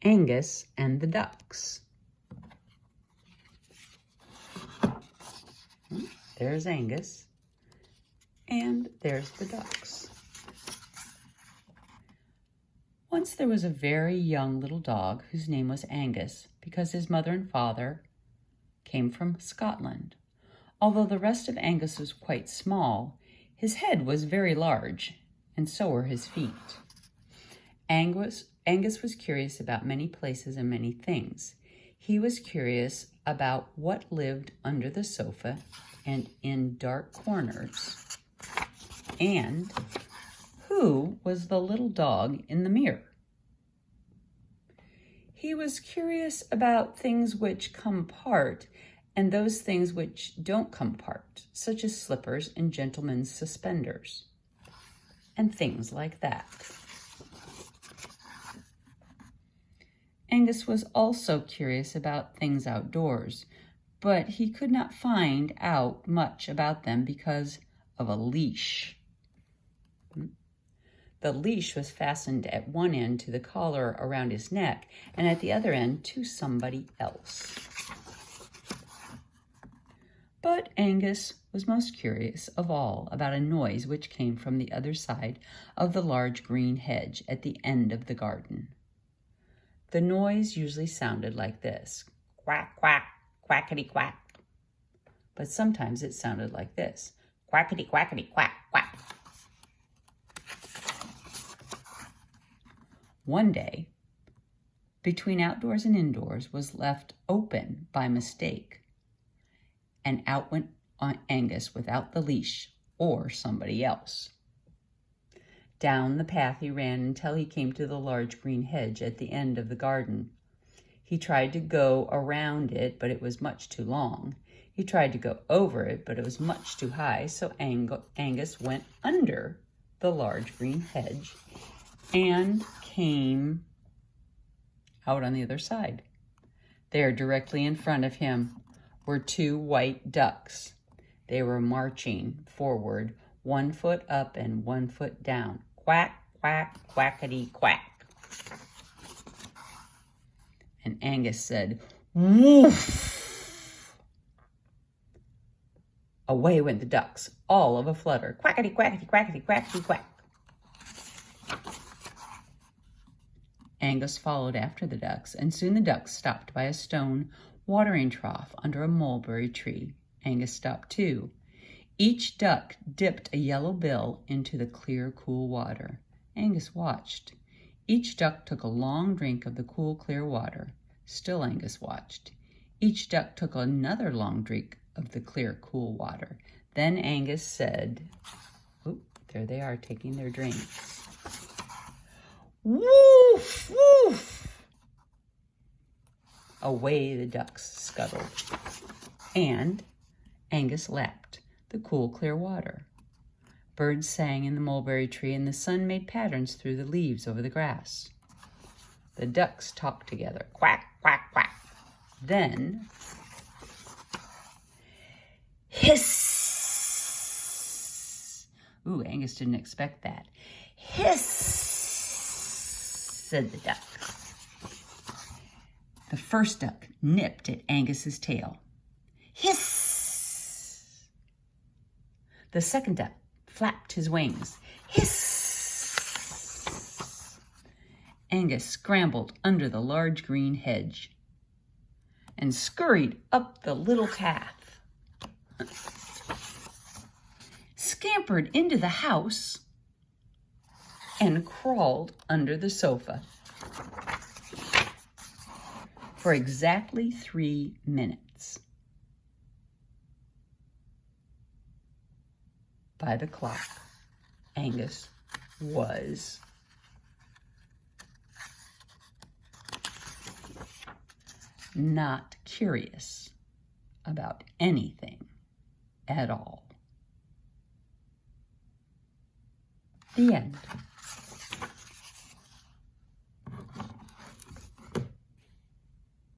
Angus and the Ducks. There's Angus, and there's the ducks. Once there was a very young little dog whose name was Angus because his mother and father came from Scotland. Although the rest of Angus was quite small, his head was very large, and so were his feet. Angus was curious about many places and many things. He was curious about what lived under the sofa and in dark corners, and who was the little dog in the mirror. He was curious about things which come apart and those things which don't come apart, such as slippers and gentlemen's suspenders, and things like that. Angus was also curious about things outdoors, but he could not find out much about them because of a leash. The leash was fastened at one end to the collar around his neck and at the other end to somebody else. But Angus was most curious of all about a noise which came from the other side of the large green hedge at the end of the garden. The noise usually sounded like this: quack, quack, quackity, quack. But sometimes it sounded like this: quackity, quackity, quack, quack. One day, between outdoors and indoors was left open by mistake, and out went Angus without the leash or somebody else. Down the path he ran until he came to the large green hedge at the end of the garden. He tried to go around it, but it was much too long. He tried to go over it, but it was much too high, so Angus went under the large green hedge and came out on the other side. There, directly in front of him, were two white ducks. They were marching forward, 1 foot up and 1 foot down. Quack, quack, quackity, quack. And Angus said, "Woof!" Away went the ducks, all of a flutter. Quackity, quackity, quackity, quackity, quack. Angus followed after the ducks, and soon the ducks stopped by a stone watering trough under a mulberry tree. Angus stopped too. Each duck dipped a yellow bill into the clear, cool water. Angus watched. Each duck took a long drink of the cool, clear water. Still Angus watched. Each duck took another long drink of the clear, cool water. Then Angus said, "Oh, there they are taking their drinks. Woof, woof!" Away the ducks scuttled, and Angus lapped the cool, clear water. Birds sang in the mulberry tree, and the sun made patterns through the leaves over the grass. The ducks talked together, quack, quack, quack. Then, hiss! Ooh, Angus didn't expect that. Hiss! Said the duck. The first duck nipped at Angus's tail. Hiss! The second duck flapped his wings. Hiss! Angus scrambled under the large green hedge and scurried up the little path, scampered into the house, and crawled under the sofa for exactly 3 minutes. By the clock, Angus was not curious about anything at all. The end.